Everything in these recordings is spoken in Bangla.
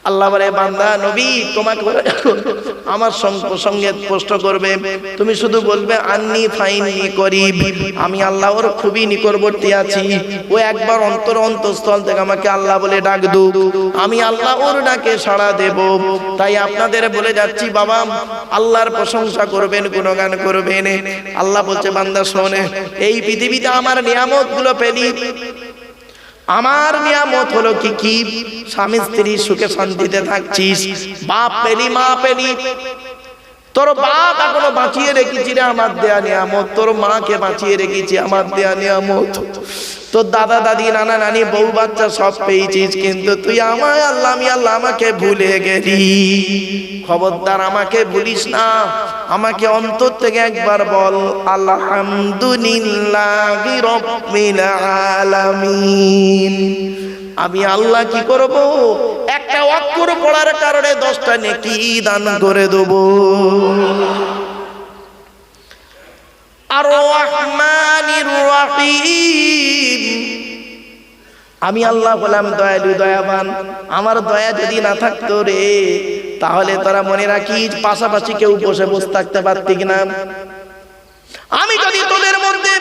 আল্লাহ বলে বান্দা নবী তোমাকে আমার সঙ্গে প্রশ্ন করবে, তুমি শুধু বলবে আন্নি ফাইনি করিব, আমি আল্লাহ ওর খুবই নিকটবর্তী আছি। ও একবার অন্তঃস্থল থেকে আমাকে আল্লাহ বলে ডাক দু, আমি আল্লাহ ওর ডাকে সাড়া দেব। তাই আপনাদের বলে যাচ্ছি বাবা, আল্লাহর প্রশংসা করবেন, গুণগান করবেন। আল্লাহ বলছে বান্দা শোনে, এই পৃথিবীতে আমার নিয়ামত গুলো পেলি, আমার নিয়ামত হলো কি কি? স্বামী স্ত্রী সুখে শান্তিতে থাকছিস, বাপ পেলি মা পেলি, তোর বাপ এখনো বাঁচিয়ে রেখেছি রে আমার দেয়া নিয়ামত, তোর মাকে বাঁচিয়ে রেখেছি আমার দেয়া নিয়ামত, তোর দাদা দাদি নানা নানি বউ বাচ্চা সব পেয়েছিস, কিন্তু তুই আমায় আল্লাহ আমি আল্লাহ আমাকে ভুলে গেলি। খবরদার আমাকে ভুলিস না, আমাকে অন্তর থেকে একবার বল আলহামদুলিল্লাহি রাব্বিল আলামিন। আমি আল্লাহ কি করব? একটা অক্ষর পড়ার কারণে 10টা নেকি দান করে দেব। আর রহমানির রহিম, আমি আল্লাহ হলাম দয়ালু দয়াবান। আমার দয়া যদি না থাকতো রে, তাহলে তোরা মনে রাখিস পাশাপাশি কেউ বসে থাকতে পারতি কিনা। আমি যদি তোদের মধ্যে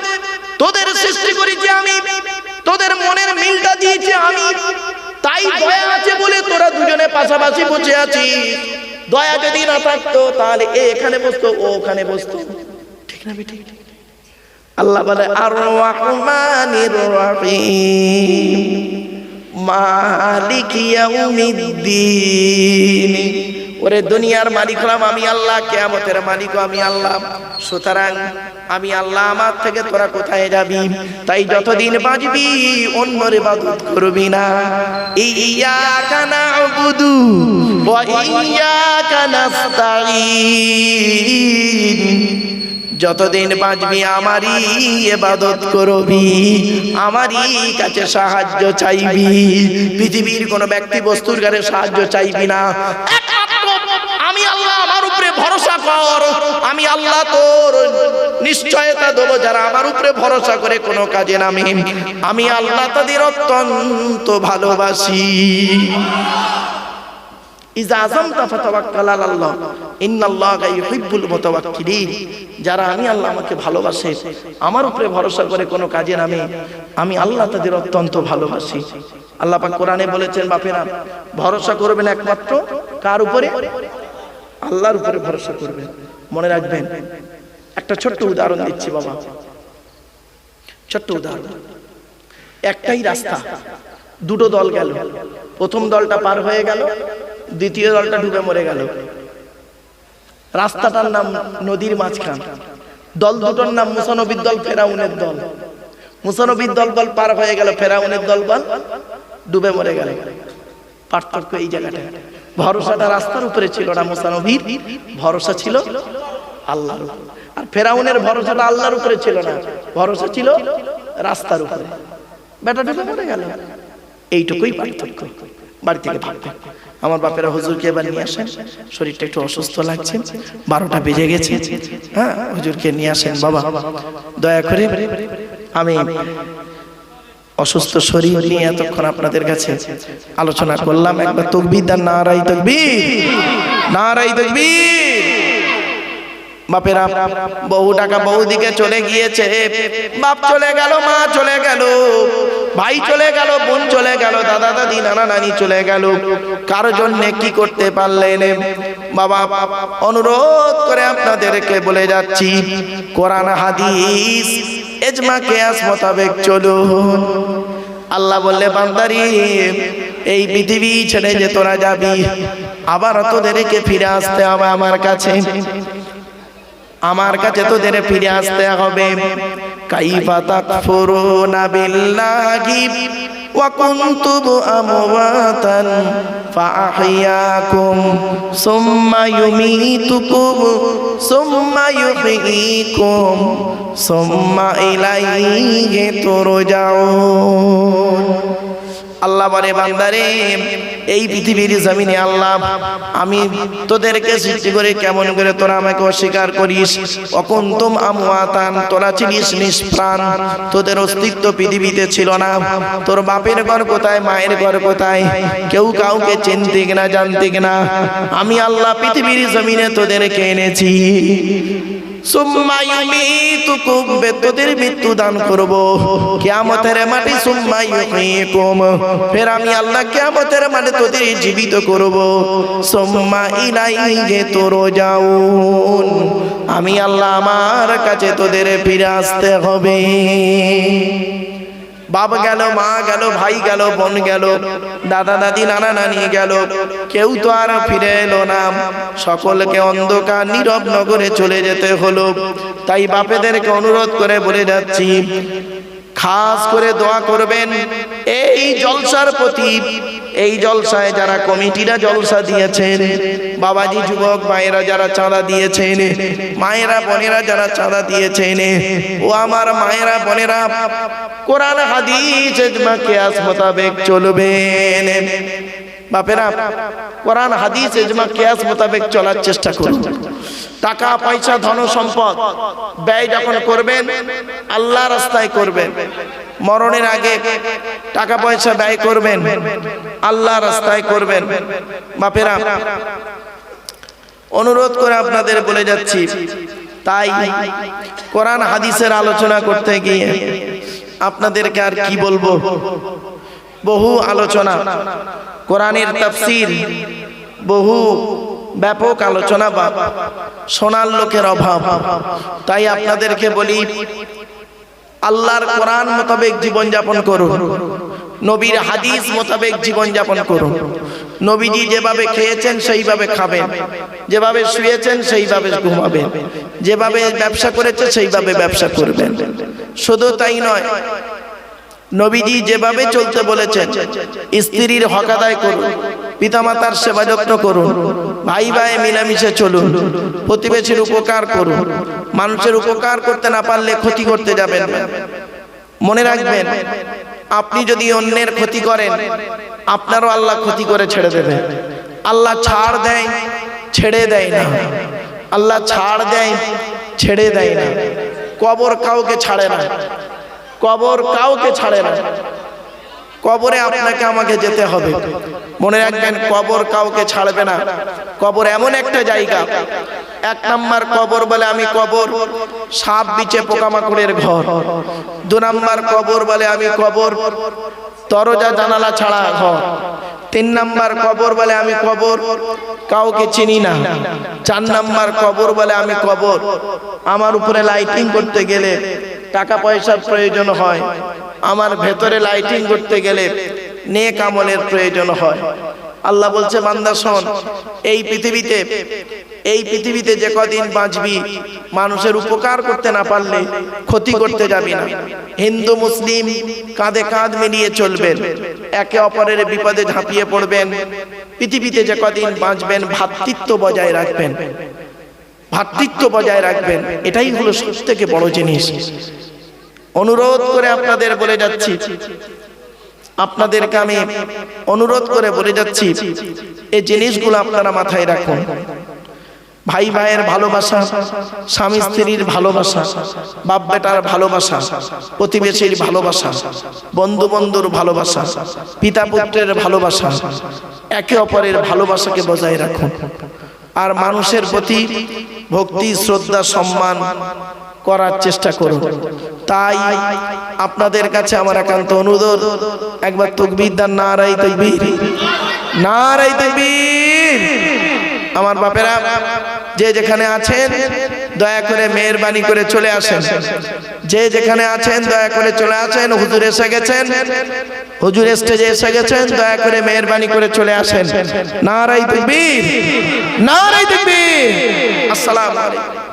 তোদের সৃষ্টি করেছি, আমি তোদের মনের মিলটা দিয়েছি আমি, তাই দয়া আছে বলে তোরা দুজনে পাশাপাশি বসে আছিস। দয়া যদি না থাকতো তাহলে এখানে বসতো ও ওখানে বসতো, ঠিক না বেটি? আল্লাহ বলে আর রহমানির রহিম মালিক ইয়াউমিদ্দিন। ওরে দুনিয়ার মালিক হলাম আমি আল্লাহ, কিয়ামতের মালিক আমি আল্লাহ। সুতরাং আমি আল্লাহ, আমার থেকে তোরা কোথায় যাবি? তাই যতদিন বাঁচবি অন্যের ইবাদত করবি না। ইয়াকা না'বুদু ওয়া ইয়াকা নাস্তাঈন, যতদিন বাঁচবি আমারই ইবাদত করবি, আমারই কাছে সাহায্য চাইবি। পৃথিবীর কোনো ব্যক্তি বস্তুর কাছে সাহায্য চাইবি না। আমি আল্লাহ, আমার উপরে ভরসা কর, আমি আল্লাহ তোর নিশ্চয়তা দেবো। যারা আমার উপরে ভরসা করে কোনো কাজে নামে, আমি আল্লাহ তাদের অত্যন্ত ভালোবাসি। ইজা আযামতা ফাতাওয়াক্কাল আলাল্লাহ ইন্নাল্লাহা ইউহিব্বুল মুতাওয়াক্কিলিন। যারা আমি আল্লাহ আমাকে ভালোবাসে, আমার উপরে ভরসা করে কোনো কাজে নামে, আমি আল্লাহ তাদের অত্যন্ত ভালোবাসি। আল্লাহ পাক কোরআনে বলেছেন বাপেরা ভরসা করবেন একমাত্র কার উপরে? আল্লাহর উপরে ভরসা করবেন। মনে রাখবেন, একটা ছোট্ট উদাহরণ দিচ্ছি বাবা, ছোট্ট উদাহরণ। একটাই রাস্তা, দুটো দল গেল, প্রথম দলটা পার হয়ে গেল, দ্বিতীয় দলটা ডুবে মরে গেল। রাস্তাটার নাম নদীর মাঝখান। দল দুটোর নাম মুসা নবীর দল, ফেরাউনের দল। মুসা নবীর দল বল পার হয়ে গেল, ফেরাউনের দল বল ডুবে মরে গেল। পার্থক্য এই জায়গাটা। ভরসাটা রাস্তার উপরে ছিল না, মুসা নবীর ভরসা ছিল আল্লাহর উপরে। আর ফেরাউনের ভরসাটা আল্লাহর উপরে ছিল না, ভরসা ছিল রাস্তার উপরে। বেটা ডুবে মরে গেল, এইটুকুই পার্থক্য। বাড়ি থেকে ভাববে আমার বাপেরা হুজুরকে এবার নিয়ে আসেন, শরীরটা একটু অসুস্থ লাগছে, 12টা বেজে গেছে, হ্যাঁ হুজুরকে নিয়ে আসেন বাবা দয়া করে। আমি অসুস্থ শরীর নিয়ে এতক্ষণ আপনাদের কাছে আলোচনা করলাম। একবার তাকবীর দেন, নারাই তাকবীর, নারাই তাকবীর। বাপেরা বহু টাকা বহুদিকে চলে গিয়েছে, বাপ চলে গেল, মা চলে গেল, ভাই চলে গেল, বোন চলে গেল, দাদা দাদি নানা নানি চলে গেল। কার জন্য কি করতে পারলেন বাবা? অনুরোধ করে আপনাদেরকে বলে যাচ্ছি, কোরআন হাদিস ইজমা কিয়াস মোতাবেক চলুন। আল্লাহ বললে বান্দারি এই পৃথিবী ছেড়ে যে তোরা যাবি, আবার তোদেরকে ফিরে আসতে হবে আমার কাছে, আমার কাছে তোদের ফিরে আসতে হবে। কাইফা তাকফুরুনা বিল্লাহি ওয়া কুনতুম আমওয়াতান ফাআহইয়াকুম সুম্মা ইউমীতুকুম সুম্মা ইউহয়ীকুম সুম্মা ইলাইহি তুরজাউন। আল্লাহ বলে বান্দারে এই পৃথিবীর জমিনে আল্লাহ আমি তোদেরকে সৃষ্টি করে কেমন করে তোরা আমাকে অস্বীকার করিস। অকুনতুম আমওয়াতান, তোরা ছিলিস নিষ্প্রাণ, তোদের অস্তিত্ব পৃথিবীতে ছিল না। তোর বাপের ঘর কোথায়, মায়ের ঘর কোথায়, কেউ কাউকে চিনতে না জানতে না। আমি আল্লাহ পৃথিবীর জমিনে তোদেরকে এনেছি। সুম্মা ইউমীতুকুম, তোদের মৃত্যু দান করব কিয়ামতের মাঠে। সুম্মা ইউহয়িকুম, ফের আমি আল্লাহ কিয়ামতের মাঠে তোদের জীবিত করব। সুম্মা ইলাইহি তুরজাউন, আমি আল্লাহ আমার কাছে তোদের ফিরে আসতে হবে। বাবা গেল, মা গেল, ভাই গেল, বোন গেল, দাদা দাদি নানা নানি গেল, কেউ তো আর ফিরে এলো না। সকলকে অন্ধকার নীরব নগরে চলে যেতে হলো। তাই বাপেদেরকে অনুরোধ করে বলে যাচ্ছি, খাস করে দোয়া করবেন এই জলসার প্রতি। এই জলসায় যারা কমিটিরা জলসা দিয়েছেন, বাবাজি যুবক ভাইয়েরা যারা চাঁদা দিয়েছেন, মায়েরা বোনেরা যারা চাঁদা দিয়েছেন, ও আমার মায়েরা বোনেরা, কোরআন হাদিস ইজমা কিয়াস মোতাবেক চলবেন। বাপেরা কোরআন হাদিস ইজমা কিয়াস মোতাবেক চলার চেষ্টা করুন। টাকা পয়সা ধন সম্পদ ব্যয় যখন করবেন আল্লাহ রাস্তায় করবেন। মরণের আগে টাকা পয়সা ব্যয় করবেন, আল্লাহ রাস্তায় করবেন। বাপেরা অনুরোধ করে আপনাদের বলে যাচ্ছি, তাই কোরআন হাদিসের আলোচনা করতে গিয়ে আপনাদেরকে আর কি বলবো, বহু আলোচনা, কোরআনের তাফসীর, বহু ব্যাপক আলোচনা বা শোনার লোকের অভাব। তাই আপনাদেরকে বলি, আল্লাহর কোরআন মোতাবেক জীবন যাপন করুন, নবীর হাদিস মোতাবেক জীবন যাপন করুন। নবীজি যেভাবে খেয়েছেন সেইভাবে খাবেন, যেভাবে শুয়েছেন সেইভাবে ঘুমাবেন, যেভাবে ব্যবসা করেছে সেইভাবে ব্যবসা করবেন। শুধু তাই নয়, নবীজি যেভাবে চলতে বলেছেন, স্ত্রীর হক আদায় করুন, পিতামাতার সেবা যত্ন করুন, ভাই ভাই মিলামিশে চলুন, প্রতিবেশীর উপকার করুন। মানুষের উপকার করতে না পারলে ক্ষতি করতে যাবেন না। মনে রাখবেন, আপনি যদি অন্যের ক্ষতি করেন আপনারও আল্লাহ ক্ষতি করে ছেড়ে দেবে। আল্লাহ ছাড় দেয়, ছেড়ে দেয় না। আল্লাহ ছাড় দেয়, ছেড়ে দেয় না। কবর কাউকে ছাড়ে না, কবর কাউকে ছাড়ে না। কবরে আপনাকে আমাকে যেতে হবে। মনে রাখবেন, কবর কাউকে ছাড়বে না। কবর এমন একটা জায়গা, এক নাম্বার কবর বলে আমি কবর সাপ বিছে পোকামাকড়ের ঘর। দু নাম্বার কবর বলে আমি কবর দরজা জানালা ছাড়া ঘর। তিন নাম্বার কবর বলে আমি কবর কাউকে চিনি না। চার নাম্বার কবর বলে আমি কবর আমার উপরে লাইটিং করতে গেলে টাকা পয়সার প্রয়োজন হয়, আমার ভেতরে লাইটিং করতে গেলে নেক আমলের প্রয়োজন হয়। আল্লাহ বলছে, বান্দা শোন, এই পৃথিবীতে যে কদিন বাঁচবি মানুষের উপকার করতে না পারলে ক্ষতি করতে যাবি না। হিন্দু মুসলিম কাঁধে কাঁধ মিলিয়ে চলবেন, একে অপরের বিপদে ঝাঁপিয়ে পড়বেন। পৃথিবীতে যে কদিন বাঁচবেন ভ্রাতৃত্ব বজায় রাখবেন, ভ্রাতৃত্ব বজায় রাখবেন। এটাই হলো সবথেকে বড় জিনিস। অনুরোধ করে আপনাদের বলে যাচ্ছি, আপনাদেরকে আমি অনুরোধ করে বলে যাচ্ছি, এই জিনিসগুলো আপনারা মাথায় রাখুন। ভাই ভাইয়ের ভালোবাসা, স্বামী স্ত্রীর ভালোবাসা, বাপ বেটার ভালোবাসা, প্রতিবেশীর ভালোবাসা, বন্ধু বন্ধুর ভালোবাসা, পিতা পুত্রের ভালোবাসা, একে অপরের ভালোবাসাকে বজায় রাখুন। আর মানুষের প্রতি ভক্তি, শ্রদ্ধা, সম্মান করার চেষ্টা করুন। তাই আপনাদের কাছে আমার একান্ত অনুরোধ, একবার তাকবীর দেন, নারায়ে তাকবীর, নারায়ে তাকবীর। আমার বাপেরা যে যেখানে আছেন দয়া করে মেহেরবানি করে চলে আসেন। যে যেখানে আছেন দয়া করে চলে আসেন। হুজুর এসে গেছেন, হুজুর স্টেজে এসে গেছেন, দয়া করে মেহেরবানি করে চলে আসেন। নারায়ে তাকবীর, নারায়ে তাকবীর। আসসালামু আলাইকুম।